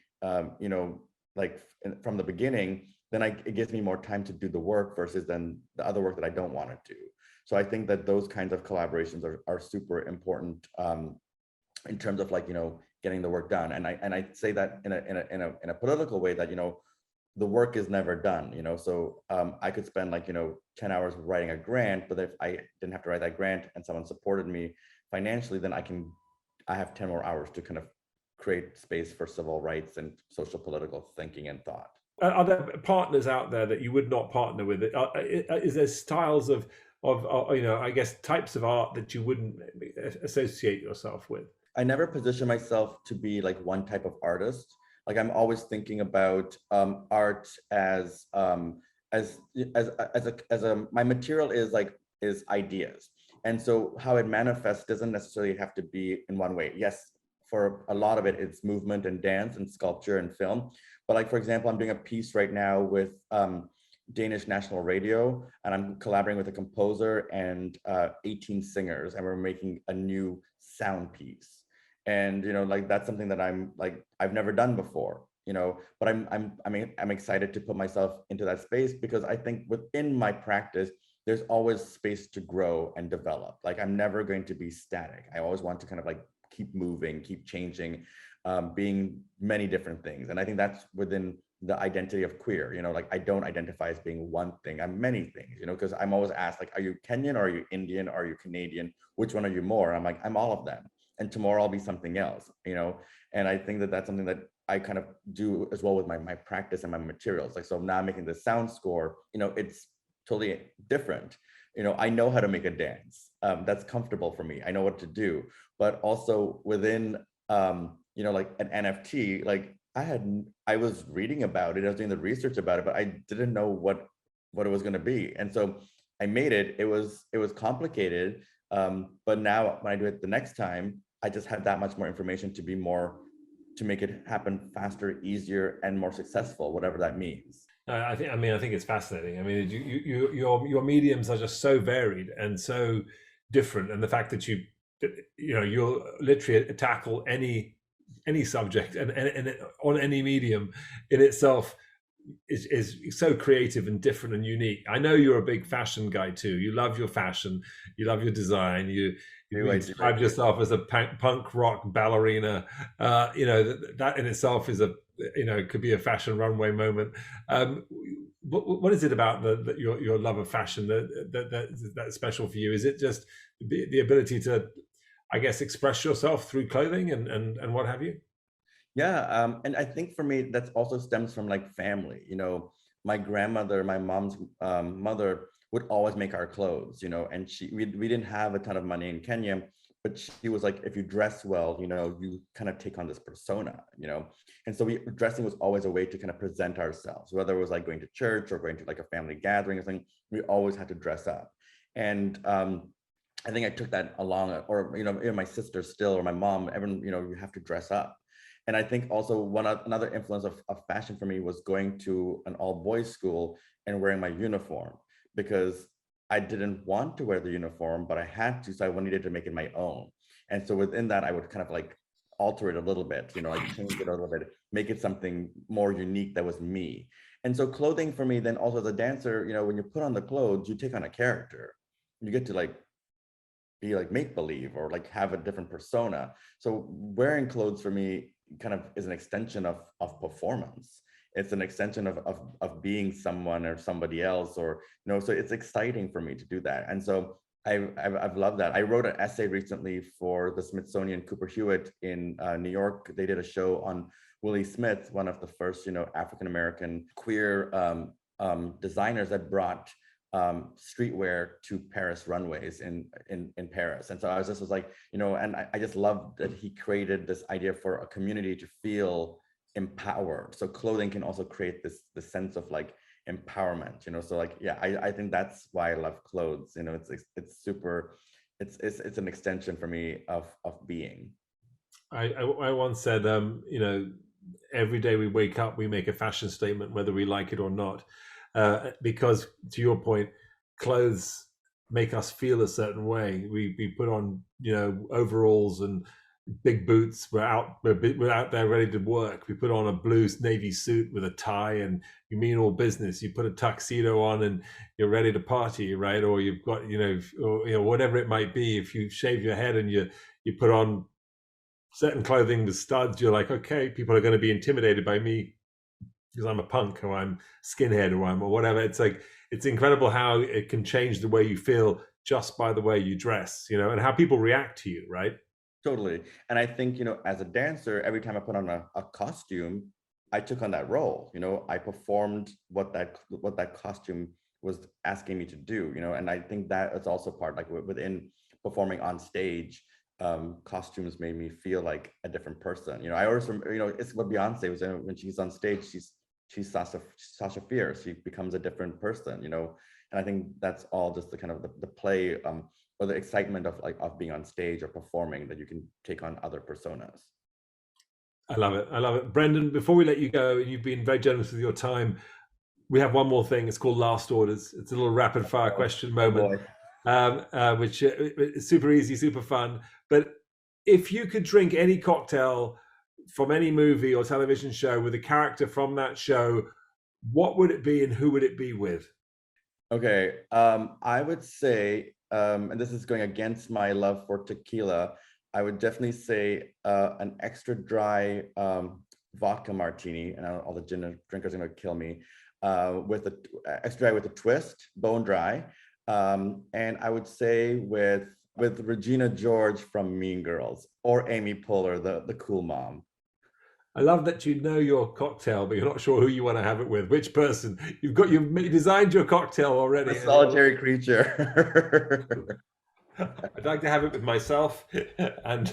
like from the beginning, then it gives me more time to do the work versus then the other work that I don't want to do. So I think that those kinds of collaborations are super important, in terms of like, getting the work done. And I say that in a political way that, the work is never done, so I could spend like, 10 hours writing a grant, but if I didn't have to write that grant and someone supported me financially, then I have 10 more hours to kind of create space for civil rights and social political thinking and thought. Are there partners out there that you would not partner with? Is there styles of I guess types of art that you wouldn't associate yourself with? I never position myself to be like one type of artist. Like I'm always thinking about art as my material is ideas. And so how it manifests doesn't necessarily have to be in one way. Yes, for a lot of it, it's movement and dance and sculpture and film. But like, for example, I'm doing a piece right now with Danish National Radio, and I'm collaborating with a composer and 18 singers, and we're making a new sound piece. And like that's something that I've never done before, but I'm excited to put myself into that space, because I think within my practice there's always space to grow and develop. Like I'm never going to be static. I always want to kind of like keep moving, keep changing, being many different things. And I think that's within the identity of queer, like I don't identify as being one thing. I'm many things, because I'm always asked like, are you Kenyan, or are you Indian, or are you Canadian? Which one are you more? And I'm like, I'm all of them. And tomorrow I'll be something else, and I think that that's something that I kind of do as well with my practice and my materials. Like, so now I'm making the sound score, it's totally different. I know how to make a dance. That's comfortable for me. I know what to do. But also within, like an NFT, like I was reading about it, I was doing the research about it, but I didn't know what it was going to be. And so I made it. It was complicated. But now when I do it the next time, I just have that much more information to make it happen faster, easier, and more successful, whatever that means. I think it's fascinating. I mean, your mediums are just so varied and so different, and the fact that you'll literally tackle any subject and on any medium in itself is so creative and different and unique. I know you're a big fashion guy too. You love your fashion, you love your design. You describe yourself as a punk rock ballerina. That in itself is could be a fashion runway moment. What is it about your love of fashion that's special for you? Is it just the ability to, I guess, express yourself through clothing and what have you? Yeah, and I think for me that also stems from like family. My grandmother, my mom's mother, would always make our clothes. And we didn't have a ton of money in Kenya, but she was like, if you dress well, you kind of take on this persona. And so dressing was always a way to kind of present ourselves, whether it was like going to church or going to like a family gathering or something. We always had to dress up. And I think I took that along, or even my sister still, or my mom, everyone, you have to dress up. And I think also another influence of fashion for me was going to an all-boys school and wearing my uniform, because I didn't want to wear the uniform, but I had to, so I needed to make it my own. And so within that, I would kind of like alter it a little bit, like change it a little bit, make it something more unique that was me. And so clothing for me, then also as a dancer, when you put on the clothes, you take on a character. You get to like be like make believe or like have a different persona. So wearing clothes for me kind of is an extension of performance. It's an extension of being someone or somebody else, or so it's exciting for me to do that. And so I've loved that. I wrote an essay recently for the Smithsonian Cooper Hewitt in New York. They did a show on Willie Smith, one of the first, African American queer designers that brought streetwear to Paris runways in Paris. And so I was like, and I just love that he created this idea for a community to feel empowered. So clothing can also create this sense of like empowerment, so like, yeah, I think that's why I love clothes. It's super, it's an extension for me of being. I once said, every day we wake up, we make a fashion statement, whether we like it or not. Because to your point, clothes make us feel a certain way. We put on, overalls and big boots. We're out there ready to work. We put on a blue navy suit with a tie, and you mean all business. You put a tuxedo on, and you're ready to party, right? Or you've got, or whatever it might be. If you shave your head and you put on certain clothing with studs, you're like, okay, people are going to be intimidated by me because I'm a punk, or I'm skinhead, or whatever. It's like, it's incredible how it can change the way you feel just by the way you dress, and how people react to you, right? Totally. And I think, as a dancer, every time I put on a costume, I took on that role. I performed what that costume was asking me to do, and I think that is also part, like within performing on stage, costumes made me feel like a different person. I always, it's what Beyonce was when she's on stage, she's Sasha Fierce. She becomes a different person, and I think that's all just the kind of the play, or the excitement of being on stage or performing, that you can take on other personas. I love it. Brendan, before we let you go, you've been very generous with your time. We have one more thing. It's called Last Orders. It's a little rapid fire question moment, which is super easy, super fun. But if you could drink any cocktail from any movie or television show with a character from that show, what would it be and who would it be with? Okay, I would say, and this is going against my love for tequila, I would definitely say an extra dry vodka martini, and all the gin drinkers are going to kill me, with a extra dry with a twist, bone dry, and I would say with Regina George from Mean Girls, or Amy Poehler, the cool mom. I love that you know your cocktail, but you're not sure who you want to have it with. Which person? You've designed your cocktail already. A solitary creature. I'd like to have it with myself, and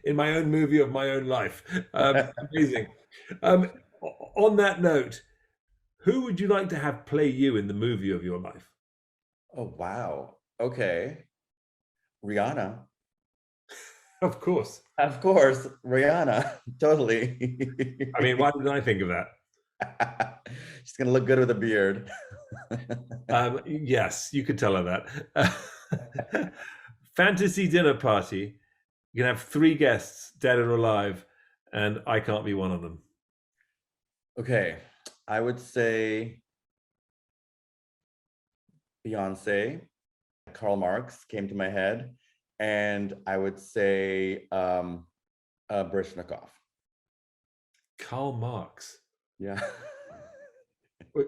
in my own movie of my own life. Amazing. On that note, who would you like to have play you in the movie of your life? Oh, wow. Okay. Rihanna. Of course. Of course, Rihanna. Totally. I mean, why didn't I think of that? She's gonna look good with a beard. Yes, you could tell her that. Fantasy dinner party. You can have 3 guests, dead or alive, and I can't be one of them. Okay, I would say Beyonce. Karl Marx came to my head, and I would say Baryshnikov. Karl Marx. Yeah.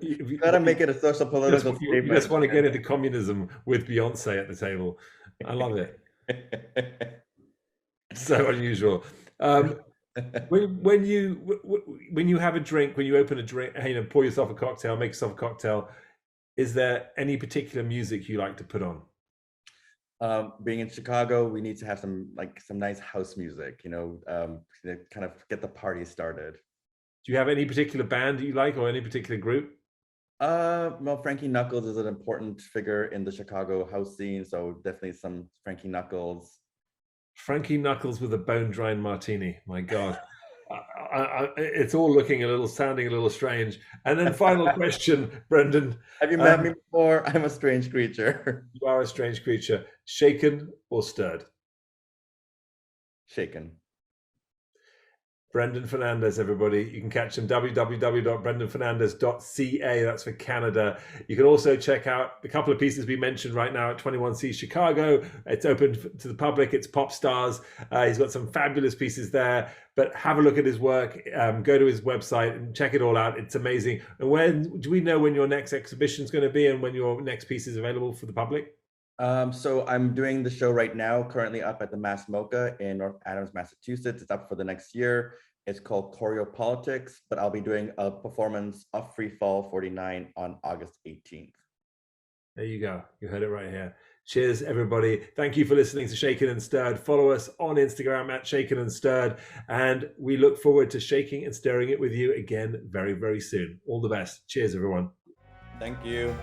You gotta make it a social political statement. You just want to get into communism with Beyonce at the table. I love it. So unusual. When you have a drink, when you open a drink, pour yourself a cocktail, make yourself a cocktail, is there any particular music you like to put on? Being in Chicago, we need to have some nice house music, to kind of get the party started. Do you have any particular band that you like, or any particular group? Well, Frankie Knuckles is an important figure in the Chicago house scene, so definitely some Frankie Knuckles. Frankie Knuckles with a bone-dry martini. My God. It's all sounding a little strange. And then final question, Brendan. Have you met me before? I'm a strange creature. You are a strange creature. Shaken or stirred? Shaken. Brendan Fernandes, everybody. You can catch him www.brendanfernandes.ca. That's for Canada. You can also check out a couple of pieces we mentioned right now at 21C Chicago. It's open to the public. It's Pop Stars. He's got some fabulous pieces there. But have a look at his work. Go to his website and check it all out. It's amazing. And when do we know when your next exhibition is going to be, and when your next piece is available for the public? So I'm doing the show right now, currently up at the Mass Mocha in North Adams, Massachusetts. It's up for the next year. It's called Choreopolitics, but I'll be doing a performance of Free Fall 49 on August 18th. There you go. You heard it right here. Cheers, everybody. Thank you for listening to Shaken and Stirred. Follow us on Instagram at Shaken and Stirred. And we look forward to shaking and stirring it with you again very, very soon. All the best. Cheers, everyone. Thank you.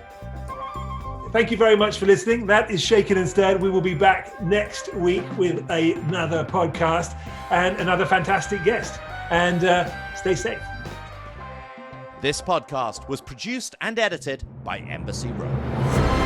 Thank you very much for listening. That is Shaken and Stirred. We will be back next week with another podcast and another fantastic guest. And stay safe. This podcast was produced and edited by Embassy Row.